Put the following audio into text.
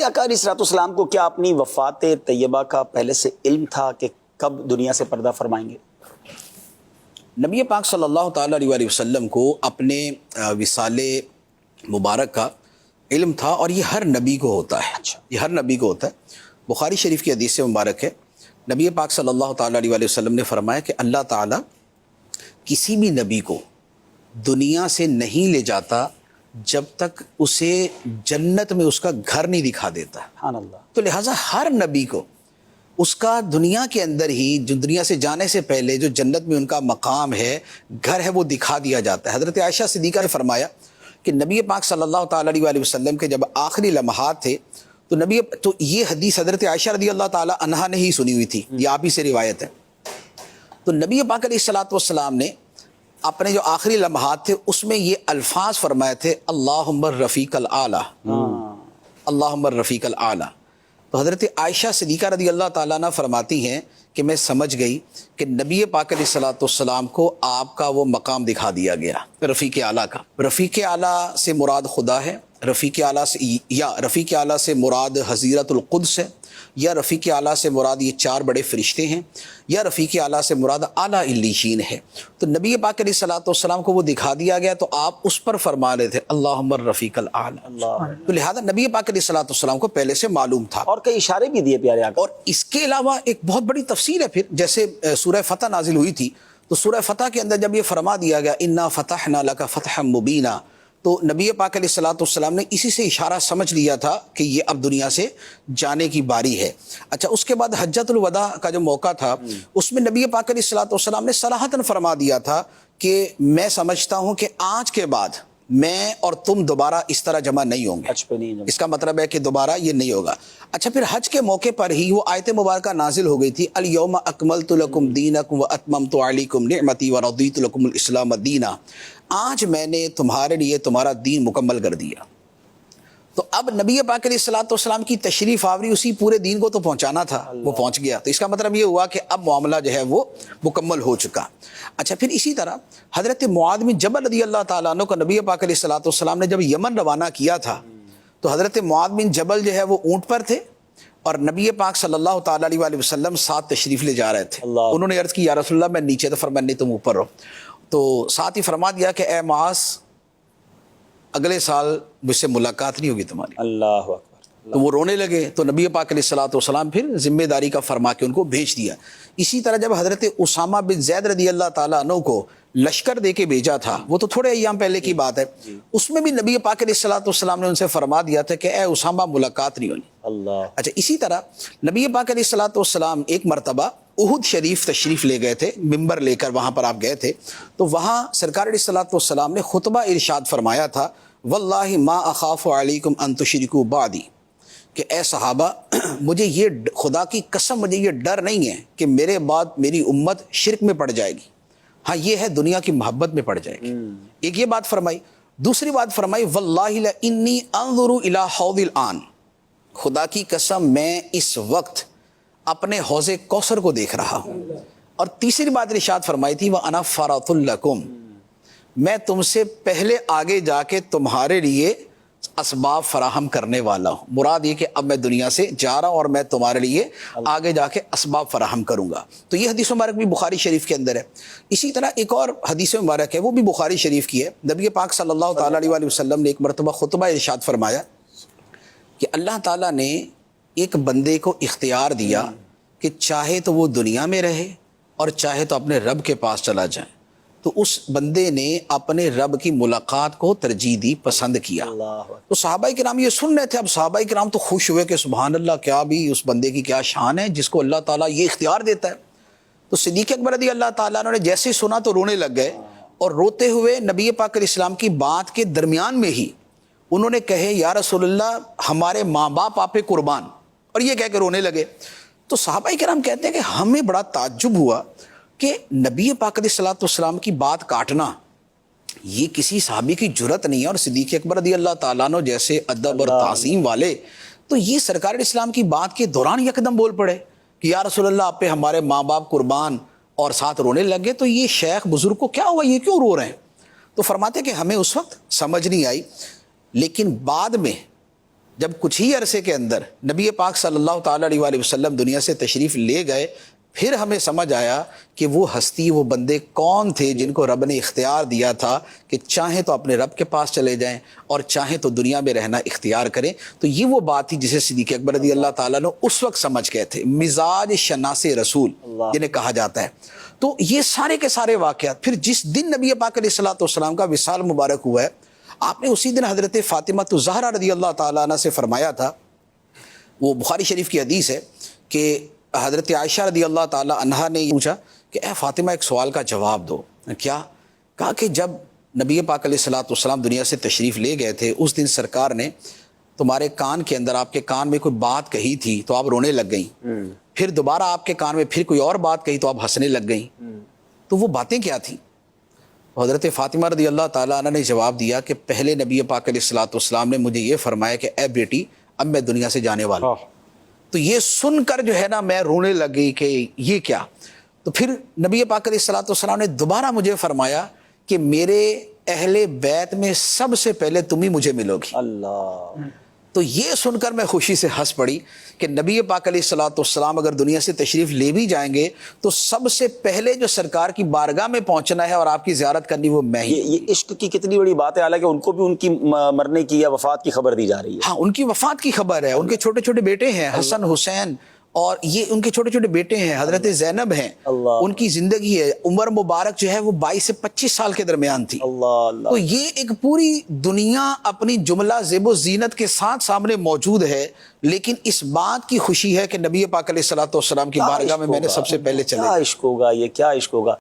آقا علیہ الصلوۃ والسلام کو کیا اپنی وفات طیبہ کا پہلے سے علم تھا کہ کب دنیا سے پردہ فرمائیں گے؟ نبی پاک صلی اللہ تعالیٰ علیہ وآلہ وسلم کو اپنے وصال مبارک کا علم تھا، اور یہ ہر نبی کو ہوتا ہے۔ یہ ہر نبی کو ہوتا ہے۔ بخاری شریف کی حدیث مبارک ہے، نبی پاک صلی اللہ تعالیٰ علیہ وآلہ وسلم نے فرمایا کہ اللہ تعالیٰ کسی بھی نبی کو دنیا سے نہیں لے جاتا جب تک اسے جنت میں اس کا گھر نہیں دکھا دیتا۔ سبحان اللہ۔ تو لہٰذا ہر نبی کو اس کا دنیا کے اندر ہی، جو دنیا سے جانے سے پہلے جو جنت میں ان کا مقام ہے، گھر ہے، وہ دکھا دیا جاتا ہے۔ حضرت عائشہ صدیقہ نے فرمایا کہ نبی پاک صلی اللہ تعالیٰ علیہ وآلہ وسلم کے جب آخری لمحات تھے تو یہ حدیث حضرت عائشہ رضی اللہ تعالیٰ عنہا نے ہی سنی ہوئی تھی، یہ آپ ہی سے روایت ہے۔ تو نبی پاک علیہ الصلوۃ والسلام نے اپنے جو آخری لمحات تھے اس میں یہ الفاظ فرمائے تھے، اللہم الرفیق الاعلیٰ، اللہم الرفیق الاعلیٰ۔ تو حضرت عائشہ صدیقہ رضی اللہ تعالیٰ عنہ فرماتی ہیں کہ میں سمجھ گئی کہ نبی پاک علیہ الصلوۃ والسلام کو آپ کا وہ مقام دکھا دیا گیا، رفیق اعلیٰ کا۔ رفیق اعلیٰ سے مراد خدا ہے، رفیق اعلیٰ سے یا رفیق اعلیٰ سے مراد حضیرت القدس ہے، یا رفیق اعلیٰ سے مراد یہ چار بڑے فرشتے ہیں، یا رفیق اعلیٰ سے مراد اعلیٰ علیین ہے۔ تو نبی پاک علیہ الصلوۃ والسلام کو وہ دکھا دیا گیا، تو آپ اس پر فرما رہے تھے اللہم الرفیق الاعلیٰ۔ تو لہذا نبی پاک علیہ الصلوۃ والسلام کو پہلے سے معلوم تھا، اور کئی اشارے بھی دیے پیارے آقا۔ اور اس کے علاوہ ایک بہت بڑی تفسیر ہے۔ پھر جیسے سورہ فتح نازل ہوئی تھی، تو سورہ فتح کے اندر جب یہ فرما دیا گیا انا فتحنا لک فتحا مبینا، تو نبی پاک علیہ الصلوۃ والسلام نے اسی سے اشارہ سمجھ لیا تھا کہ یہ اب دنیا سے جانے کی باری ہے۔ اچھا، اس کے بعد حجۃ الوداع کا جو موقع تھا، اس میں نبی پاک علیہ الصلوۃ والسلام نے صراحتاً فرما دیا تھا کہ میں سمجھتا ہوں کہ آج کے بعد میں اور تم دوبارہ اس طرح جمع نہیں ہوں گے۔ اس کا مطلب ہے کہ دوبارہ یہ نہیں ہوگا۔ اچھا، پھر حج کے موقع پر ہی وہ آیت مبارکہ نازل ہو گئی تھی، الیوم اکملت لکم دینکم واتممت علیکم نعمتی ورضیت لکم الاسلام دینا، آج میں نے تمہارے لیے تمہارا دین مکمل کر دیا۔ تو اب نبی پاک علیہ الصلوۃ والسلام کی تشریف آوری اسی پورے دین کو تو پہنچانا تھا، وہ پہنچ گیا۔ تو اس کا مطلب یہ ہوا کہ اب معاملہ جو ہے وہ مکمل ہو چکا۔ اچھا، پھر اسی طرح حضرت معاذ بن جبل رضی اللہ تعالیٰ عنہ کو نبی پاک علیہ الصلوۃ والسلام نے جب یمن روانہ کیا تھا، تو حضرت معاذ بن جبل جو ہے وہ اونٹ پر تھے، اور نبی پاک صلی اللہ تعالیٰ علیہ وآلہ وسلم ساتھ تشریف لے جا رہے تھے۔ انہوں نے عرض کی یا رسول اللہ میں نیچے، تو فرمایا نہیں تم اوپر رہو۔ تو ساتھ ہی فرما دیا کہ اے معاذ، اگلے سال مجھ سے ملاقات نہیں ہوگی تمہاری۔ اللہ اکبر۔ تو وہ رونے لگے، تو نبی پاک علیہ الصلوۃ والسلام پھر ذمہ داری کا فرما کے ان کو بھیج دیا۔ اسی طرح جب حضرت اسامہ بن زید رضی اللہ تعالیٰ عنہ کو لشکر دے کے بھیجا تھا، وہ تو تھوڑے ایام پہلے کی بات ہے، اس میں بھی نبی پاک علیہ الصلوۃ والسلام نے ان سے فرما دیا تھا کہ اے اسامہ ملاقات نہیں ہونی۔ اللہ۔ اچھا، اسی طرح نبی پاک علیہ الصلوۃ والسلام ایک مرتبہ احد شریف تشریف لے گئے تھے، ممبر لے کر وہاں پر آپ گئے تھے، تو وہاں سرکار علیہ الصلوۃ والسلام نے خطبہ ارشاد فرمایا تھا، واللہ ما اخاف علیکم ان تشرکوا بعدی، کہ اے صحابہ، مجھے یہ خدا کی قسم مجھے یہ ڈر نہیں ہے کہ میرے بعد میری امت شرک میں پڑ جائے گی، ہاں یہ ہے دنیا کی محبت میں پڑ جائے گی۔ ایک یہ بات فرمائی۔ دوسری بات فرمائی، واللہ لانی انظر الی حوض الان، خدا کی قسم میں اس وقت اپنے حوض کوثر کو دیکھ رہا ہوں۔ اور تیسری بات ارشاد فرمائی تھی، وَأَنَا فَرَطٌ لَكُمْ، میں تم سے پہلے آگے جا کے تمہارے لیے اسباب فراہم کرنے والا ہوں۔ مراد یہ کہ اب میں دنیا سے جا رہا ہوں اور میں تمہارے لیے آگے جا کے اسباب فراہم کروں گا۔ تو یہ حدیث مبارک بھی بخاری شریف کے اندر ہے۔ اسی طرح ایک اور حدیث مبارک ہے، وہ بھی بخاری شریف کی ہے۔ نبی پاک صلی اللہ تعالیٰ علیہ وآلہ وسلم نے ایک مرتبہ خطبہ ارشاد فرمایا کہ اللہ تعالیٰ نے ایک بندے کو اختیار دیا کہ چاہے تو وہ دنیا میں رہے اور چاہے تو اپنے رب کے پاس چلا جائے، تو اس بندے نے اپنے رب کی ملاقات کو ترجیح دی، پسند کیا۔ تو صحابہ کرام یہ سن رہے تھے، اب صحابہ کرام تو خوش ہوئے کہ سبحان اللہ، کیا بھی اس بندے کی کیا شان ہے جس کو اللہ تعالیٰ یہ اختیار دیتا ہے۔ تو صدیق اکبر رضی اللہ تعالیٰ عنہ نے جیسے سنا تو رونے لگ گئے، اور روتے ہوئے نبی پاک علیہ السلام کی بات کے درمیان میں ہی انہوں نے کہے یا رسول اللہ، ہمارے ماں باپ آپ پہ قربان، اور یہ کہہ کے رونے لگے۔ تو صحابہ کرام کہتے ہیں کہ ہمیں بڑا تعجب ہوا کہ نبی پاک علیہ الصلوۃ والسلام کی بات کاٹنا یہ کسی صحابی کی جرت نہیں ہے، اور صدیق اکبر رضی اللہ تعالیٰ عنہ جیسے ادب اور تعظیم والے تو یہ سرکار اسلام کی بات کے دوران یکدم بول پڑے کہ یا رسول اللہ، آپ پہ ہمارے ماں باپ قربان، اور ساتھ رونے لگے۔ تو یہ شیخ بزرگ کو کیا ہوا، یہ کیوں رو رہے ہیں؟ تو فرماتے کہ ہمیں اس وقت سمجھ نہیں آئی، لیکن بعد میں جب کچھ ہی عرصے کے اندر نبی پاک صلی اللہ تعالیٰ علیہ وآلہ وسلم دنیا سے تشریف لے گئے، پھر ہمیں سمجھ آیا کہ وہ ہستی، وہ بندے کون تھے جن کو رب نے اختیار دیا تھا کہ چاہیں تو اپنے رب کے پاس چلے جائیں اور چاہیں تو دنیا میں رہنا اختیار کریں۔ تو یہ وہ بات تھی جسے صدیق اکبر رضی اللہ تعالیٰ نے اس وقت سمجھ گئے تھے، مزاج شناس رسول جنہیں کہا جاتا ہے۔ تو یہ سارے کے سارے واقعات، پھر جس دن نبی پاک علیہ الصلوۃ والسلام کا وصال مبارک ہوا ہے، آپ نے اسی دن حضرت فاطمہ الزہرا رضی اللہ تعالیٰ عنہ سے فرمایا تھا، وہ بخاری شریف کی حدیث ہے کہ حضرت عائشہ رضی اللہ تعالیٰ عنہا نے پوچھا کہ اے فاطمہ ایک سوال کا جواب دو۔ کیا؟ کہا کہ جب نبی پاک علیہ الصلوۃ والسلام دنیا سے تشریف لے گئے تھے، اس دن سرکار نے تمہارے کان کے اندر، آپ کے کان میں کوئی بات کہی تھی تو آپ رونے لگ گئیں، پھر دوبارہ آپ کے کان میں پھر کوئی اور بات کہی تو آپ ہنسنے لگ گئیں، تو وہ باتیں کیا تھیں؟ حضرت فاطمہ رضی اللہ تعالیٰ عنہ نے جواب دیا کہ پہلے نبی پاک علیہ الصلوۃ والسلام نے مجھے یہ فرمایا کہ اے بیٹی اب میں دنیا سے جانے والا ہوں۔ تو یہ سن کر جو ہے نا میں رونے لگی کہ یہ کیا؟ تو پھر نبی پاک علیہ الصلوۃ والسلام نے دوبارہ مجھے فرمایا کہ میرے اہل بیت میں سب سے پہلے تم ہی مجھے ملو گی۔ اللہ، تو یہ سن کر میں خوشی سے ہنس پڑی کہ نبی پاک علیہ الصلوۃ والسلام اگر دنیا سے تشریف لے بھی جائیں گے تو سب سے پہلے جو سرکار کی بارگاہ میں پہنچنا ہے اور آپ کی زیارت کرنی وہ میں ہی۔ یہ عشق کی کتنی بڑی بات ہے، حالانکہ ان کو بھی ان کی مرنے کی یا وفات کی خبر دی جا رہی ہے۔ ہاں، ان کی وفات کی خبر ہے، ان کے چھوٹے چھوٹے بیٹے ہیں حسن حسین، اور یہ ان کے چھوٹے چھوٹے بیٹے ہیں، حضرت زینب ہیں، اللہ، ان کی زندگی ہے، عمر مبارک جو ہے وہ 22 سے 25 سال کے درمیان تھی۔ اللہ اللہ، تو یہ ایک پوری دنیا اپنی جملہ زیب و زینت کے ساتھ سامنے موجود ہے، لیکن اس بات کی خوشی ہے کہ نبی پاک علیہ الصلوۃ والسلام کی بارگاہ میں نے سب سے پہلے چلے۔ کیا عشق ہوگا یہ، کیا عشق ہوگا۔